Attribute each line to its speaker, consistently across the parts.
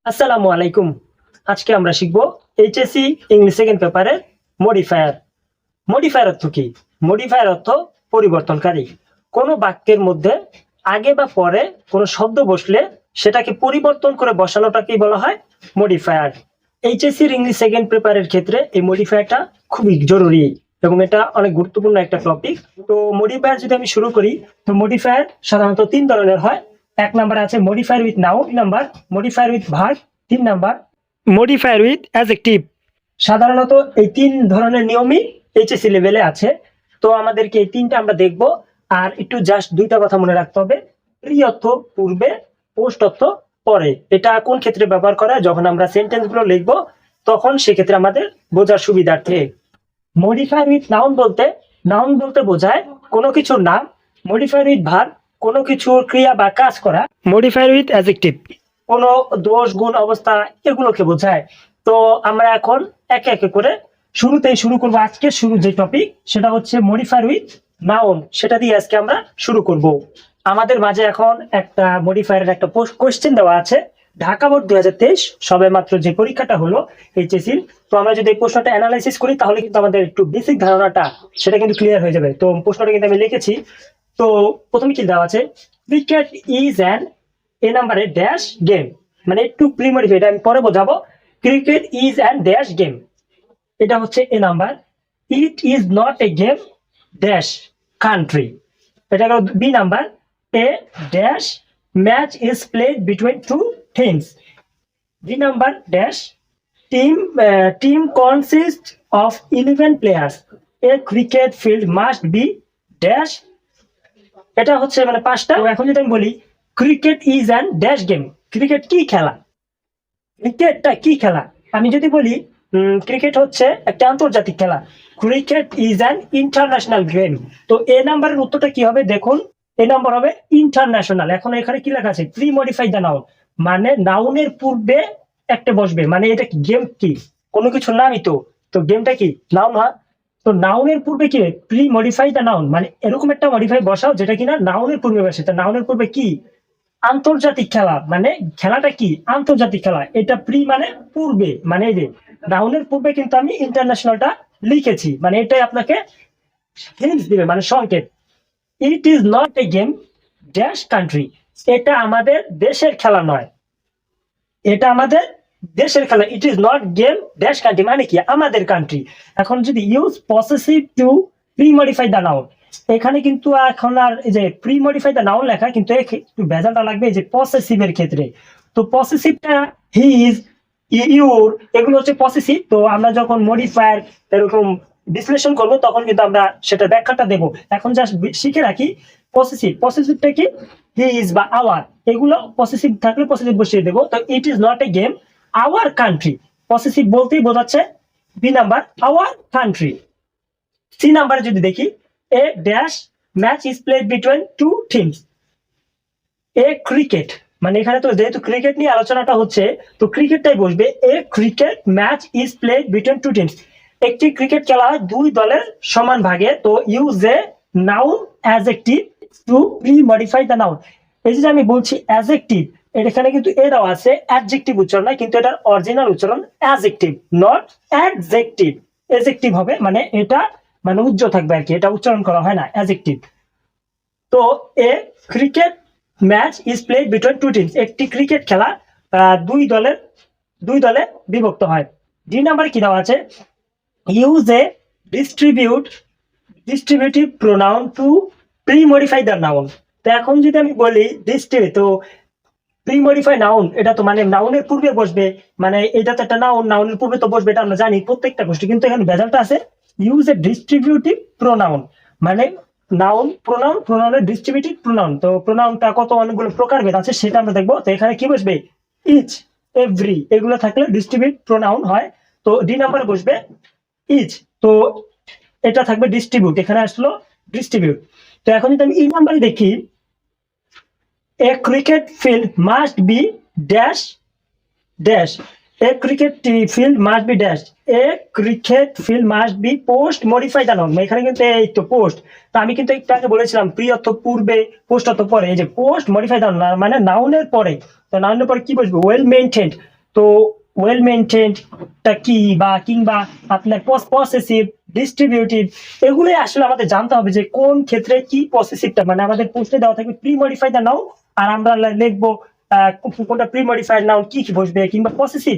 Speaker 1: আসসালামু আলাইকুম। আজকে আমরা শিখব এইচএসসি ইংলিশ সেকেন্ড পেপারে মডিফায়ার। মডিফায়ার অর্থ কি? মডিফায়ার অর্থ পরিবর্তনকারী। কোনো বাক্যের মধ্যে আগে বা পরে কোনো শব্দ বসলে সেটাকে পরিবর্তন করে বসানোটাকেই বলা হয় মডিফায়ার। এইচএসসির ইংলিশ সেকেন্ড পেপারের ক্ষেত্রে এই মডিফায়ারটা খুবই জরুরি এবং এটা অনেক গুরুত্বপূর্ণ একটা টপিক। তো মডিফায়ার যদি আমি শুরু করি, তো মডিফায়ার সাধারণত তিন ধরনের হয়। এক নাম্বার আছে modifier with noun, number modifier with verb, তিন নাম্বার মডিফায়ার উইথ অ্যাডজেক্টিভ। সাধারণত এই তিন ধরনের নিয়মই এইচএসসি লেভেলে আছে। তো আমাদেরকে এই তিনটা আমরা দেখব। আর একটু জাস্ট দুইটা কথা মনে রাখতে হবে, প্রি অর্থ পূর্বে, পোস্ট অর্থ পরে। এটা কোন ক্ষেত্রে ব্যবহার করা? যখন আমরা সেন্টেন্স গুলো লিখবো তখন সেক্ষেত্রে আমাদের বোঝার সুবিধার্থে। মডিফায়ার উইথ নাউন বলতে বোঝায় কোনো কিছুর নাম। মডিফায়ার উইথ ভার্ব কোনো কিছুর ক্রিয়া বা কাজ করা। মডিফায়ার উইথ অ্যাডজেক্টিভ কোনো দোষ, গুণ, অবস্থা এগুলোকে বোঝায়। তো আমরা এখন একে একে করে শুরুতেই শুরু করবো। আজকে শুরু যে টপিক সেটা হচ্ছে মডিফায়ার উইথ নাউন, সেটা দিয়ে আজকে আমরা শুরু করব। আমাদের মাঝে এখন একটা মডিফায়ারের একটা কোশ্চেন দেওয়া আছে। ঢাকা বোর্ড 2023 সবে মাত্র যে পরীক্ষাটা হলো এইচএসসির, তো আমরা যদি এই প্রশ্নটা অ্যানালাইসিস করি তাহলে কিন্তু আমাদের একটু বেসিক ধারণাটা সেটা কিন্তু ক্লিয়ার হয়ে যাবে। তো প্রশ্নটা কিন্তু আমি লিখেছি। তো প্রথমে কি দেওয়া আছে, ক্রিকেট ইজ অ্যান এ নাম্বারে ড্যাশ গেম, মানে একটু প্রি মডিফাই, এটা আমি পরে বোঝাবো। Cricket is an dash game, এটা হচ্ছে A number. It is not a game dash country, এটা হলো B number. A dash match is played between two teams, B number dash team consist of 11 players, a cricket field must be dash. এটা হচ্ছে মানে পাঁচটা। এখন যদি আমি বলি cricket is an dash game, cricket কি খেলা, ক্রিকেটটা কি খেলা, আমি যদি বলি ক্রিকেট হচ্ছে একটা আন্তর্জাতিক খেলা, cricket is an international game. তো এ নাম্বারের উত্তরটা কি হবে দেখুন, এ নাম্বার হবে ইন্টারন্যাশনাল। এখন এখানে কি লেখা আছে, প্রি মডিফাই দ্য নাউন, মানে নাউনের পূর্বে একটা বসবে, মানে এটা কি গেম কি কোনো কিছু নামই তো। তো গেমটা কি নাউন, হয় তো নাউনের পূর্বে কি প্রি মডিফাই দ্য নাউন, মানে এরকম একটা মডিফাই বসাও যেটা কিনা নাউনের পূর্বে বসে। তো নাউনের পূর্বে কি আন্তর্জাতিক খেলা, মানে খেলাটা কি আন্তর্জাতিক খেলা, এটা প্রি মানে পূর্বে, মানে এই যে নাউনের পূর্বে কিন্তু আমি ইন্টারন্যাশনালটা লিখেছি, মানে এটাই আপনাকে হিন্টস দিবে, মানে সংকেত। ইট is not a game dash country, এটা আমাদের দেশের খেলা নয়, এটা আমাদের দেশের খেলা। ইট is not game dash country মানে কি আমাদের কান্ট্রি। এখন যদি use possessive two pre modify the noun, এখানে কিন্তু এখন আর এই যে প্রি মডিফাই দ্য নাউন লেখা, কিন্তু একটু ভেজালটা লাগবে এই যে পসেসিভ এর ক্ষেত্রে। তো পসেসিভটা হিজ, ইউর, এগুলো হচ্ছে পসেসিভ। তো আমরা যখন মডিফায়ার এরকম বিশ্লেষণ করব তখন কিন্তু আমরা সেটা ব্যাখ্যাটা দেব। এখন জাস্ট শিখে রাখি পসেসিভটা কি, হিজ বা আওয়ার, এগুলো পসেসিভ থাকলে পসেসিভ বসিয়ে দেবো। তো it is not a game our country, possessive বলতেই বোঝাচ্ছে B number our country. C নাম্বারে যদি দেখি, a dash match is played between two teams, a cricket, মানে এখানে তো যেহেতু ক্রিকেট নিয়ে আলোচনাটা হচ্ছে তো ক্রিকেটটাই বসবে। A cricket match is played between two teams, একটি ক্রিকেট খেলা হয় দুই দলের সমান ভাগে। তো use a noun adjective to pre modify the noun. এই যে আমি বলছি অ্যাডজেক্টিভ, এখানে কিন্তু এটাও আছে অ্যাডজেক্টিভ উচ্চারণ নয়, কিন্তু এটার অরিজিনাল উচ্চারণ অ্যাডজেক্টিভ, নট অ্যাডজেক্টিভ। অ্যাডজেক্টিভ হবে মানে এটা মানে উজ্জ্বল থাকবে আর কি, এটা উচ্চারণ করা হয় না অ্যাডজেক্টিভ। তো a cricket match is played between two teams, একটি ক্রিকেট খেলা দুই দলে বিভক্ত হয়। ডি নাম্বার কি দেওয়া আছে, use a distributive pronoun to pre modify the noun. তো এখন যদি আমি বলি তো প্রি মডিফাই নাউন, এটা তো মানে নাউনের পূর্বে বসবে, মানে এটা তো একটা নাউনের পূর্বে তো বসবে, এটা আমরা জানি প্রত্যেকটা গোষ্ঠী। কিন্তু এখানে ভেজালটা আছে, ইউজ এ ডিস্ট্রিবিউটিভ প্রোনাউন, মানে নাউন প্রোনাউনের ডিস্ট্রিবিউটিভ প্রোনাউন। তো প্রোনাউনটা কত অনেকগুলো প্রকারভেদ আছে সেটা আমরা দেখবো। তো এখানে কি বসবে, ইচ, এভরি, এগুলো থাকলে ডিস্ট্রিবিউট প্রোনাউন হয়। তো ডি নাম্বার বসবে ইচ, তো এটা থাকবে ডিস্ট্রিবিউট, এখানে আসলো ডিস্ট্রিবিউট। তো এখন যদি আমি ই নাম্বারে দেখি, a cricket field must be dash dash, a cricket field must be dash, a cricket field must be post modify the noun. এখানে কিন্তু এই তো পোস্ট, তো আমি কিন্তু একটু আগে বলেছিলাম প্রি অর্থ পূর্বে, পোস্ট অর্থ পরে। এই যে পোস্ট মডিফাই দ্য নাউন মানে নাউনের পরে, তো নাউনের পরে কি বসবে, ওয়েল মেইনটেইনড, তো ওয়েল মেইনটেইনডটা কি বা কিংবা আপনার পসেসিভ, ডিস্ট্রিবিউটিভ, এগুলোই আসলে আমাদের জানতে হবে যে কোন ক্ষেত্রে কি পসেসিভটা, মানে আমাদের প্রশ্নে দেওয়া থাকবে প্রি মডিফাই দ্য নাউন, আর আমরা লিখবো কোনটা প্রি মডিফাইড নাউন কি কি বসবে, কিংবা পসেসিভ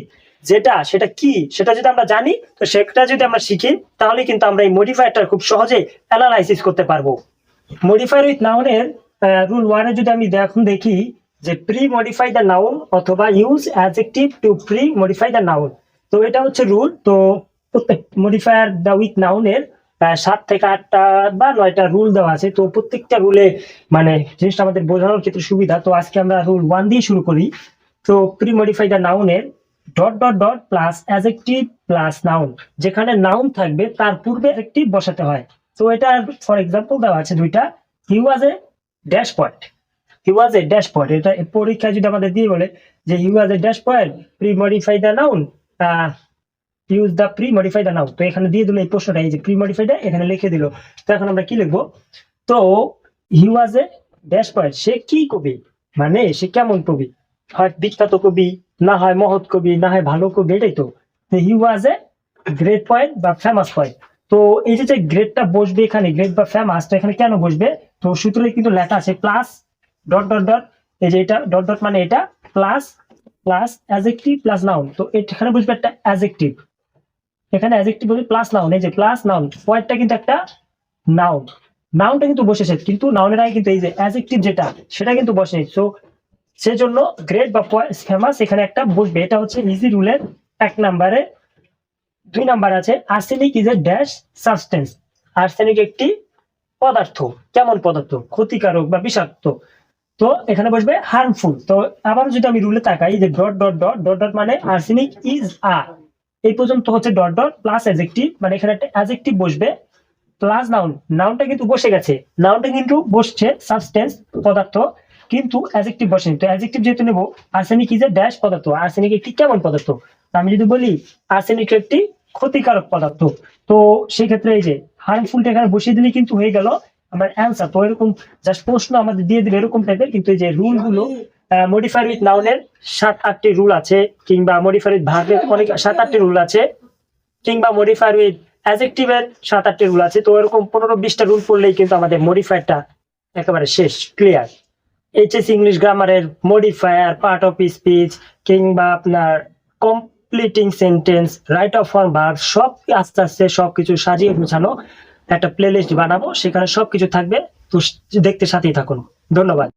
Speaker 1: যেটা সেটা কি, সেটা যদি আমরা জানি, তো সেটা যদি আমরা শিখি, তাহলে কিন্তু আমরা এই মডিফায়ারটা খুব সহজে অ্যানালাইসিস করতে পারবো। মডিফায়ার উইথ নাউনের রুল 1 এ যদি আমি এখন দেখি যে প্রি মডিফাই দ্য নাউন অথবা use adjective to pre modify the noun, তো এটা হচ্ছে রুল। তো প্রত্যেক মডিফায়ার দ্য উইথ নাউনের 7 থেকে 8টা বা 9টা রুল দেওয়া আছে। তো প্রত্যেকটা রুলে মানে জিনিসটা আমাদের বোঝানোর ক্ষেত্রে সুবিধা। তো আজকে আমরা রুল 1 দিয়ে শুরু করি। তো প্রি মডিফাই দ্য নাউনের dot dot dot plus adjective plus noun, যেখানে নাউন থাকবে তার পূর্বে অ্যাডজেক্টিভ বসাতে হয়। তো এটা ফর এক্সাম্পল দেওয়া আছে দুইটা, he was a dash point, he was a dash point. এটা পরীক্ষায় যদি আমাদের দিয়ে বলে যে he was a dash point pre modify the noun, use the pre modify the noun. তো এখানে দিয়ে দিল এই প্রশ্নটা, এই যে প্রি মডিফাইডটা এখানে লিখে দিল। তো এখন আমরা কি লিখবো? তো হি ওয়াজ এ ড্যাশ পয়েন্ট, সে কি কবি, মানে সে কেমন কবি, হয় বিখ্যাত কবি, না হয় মহৎ কবি, না হয় ভালো কবি, এটাই তো। হি ওয়াজ এ গ্রেট পয়েন্ট বা ফেমাস পয়েন্ট। তো এই যে গ্রেটটা বসবে এখানে, গ্রেট বা ফেমাস, তো এখানে কেন বসবে? তো সূত্রে কিন্তু লেখা আছে প্লাস ডট ডট ডট, এই যে এটা ডট ডট মানে এটা plus plus adjective plus noun. তো এখানে বসবে একটা অ্যাডজেক্টিভ, এখানে অ্যাডজেক্টিভ বলবে প্লাস নাউন, এই যে প্লাস নাউন, পয়েন্টটা কিন্তু একটা নাউন, নাউনটা কিন্তু বসেছে, কিন্তু নাউনের আগে কিন্তু এই যে অ্যাডজেক্টিভ যেটা সেটা কিন্তু বসেনি। সো সেজন্য গ্রেট বা ফেমাস এখানে একটা বসবে। এটা হচ্ছে ইজি রুলের 1 নম্বরে। 2 নাম্বার আছে arsenic is a dash substance, arsenic একটি পদার্থ, কেমন পদার্থ, ক্ষতিকারক বা বিষাক্ত। তো এখানে বসবে হার্মফুল। তো আবার যদি আমি রুলে তাকাই যে dot dot dot dot dot মানে আর্সেনিক ইজ আ, এই পর্যন্ত হচ্ছে ডট ডট প্লাস অ্যাডজেক্টিভ, মানে এখানে একটা অ্যাডজেক্টিভ বসবে প্লাস নাউন, নাউনটা কিন্তু বসে গেছে, নাউনটা কিন্তু বসছে সাবস্টেন্স পদার্থ, কিন্তু অ্যাডজেক্টিভ বসেনি। তো অ্যাডজেক্টিভ যেহেতু নেব, আর্সেনিক ইজ এ ড্যাশ পদার্থ, আর্সেনিক একটি কেমন পদার্থ, আমি যদি বলি আর্সেনিক একটি ক্ষতিকারক পদার্থ, তো সেই ক্ষেত্রে এই যে হার্মফুলটা এখানে বসিয়ে দিলে কিন্তু হয়ে গেল আমার অ্যান্সার। তো এরকম জাস্ট প্রশ্ন আমাদের দিয়ে দিবে এরকম টাইপের, কিন্তু এই যে রুল গুলো মডিফায়ার উইথ নাউনের 7-8টি রুল আছে, কিংবা মডিফায়ার উইথ ভার্বের অনেক 7-8টি রুল আছে, কিংবা মডিফায়ার উইথ অ্যাডজেক্টিভের 7-8টি রুল আছে। তো এরকম 15-20টা রুল পড়লেই কিন্তু আমাদের মডিফায়ারটা একেবারে শেষ, ক্লিয়ার। এইচএসসি ইংলিশ গ্রামারের মডিফায়ার, পার্ট অফ স্পিচ, কিংবা আপনার completing sentence, right of form verb, সব আস্তে আস্তে সবকিছু সাজিয়ে গুছানো একটা প্লেলিস্ট বানাবো, সেখানে সবকিছু থাকবে। তো দেখতে সাথেই থাকুন। ধন্যবাদ।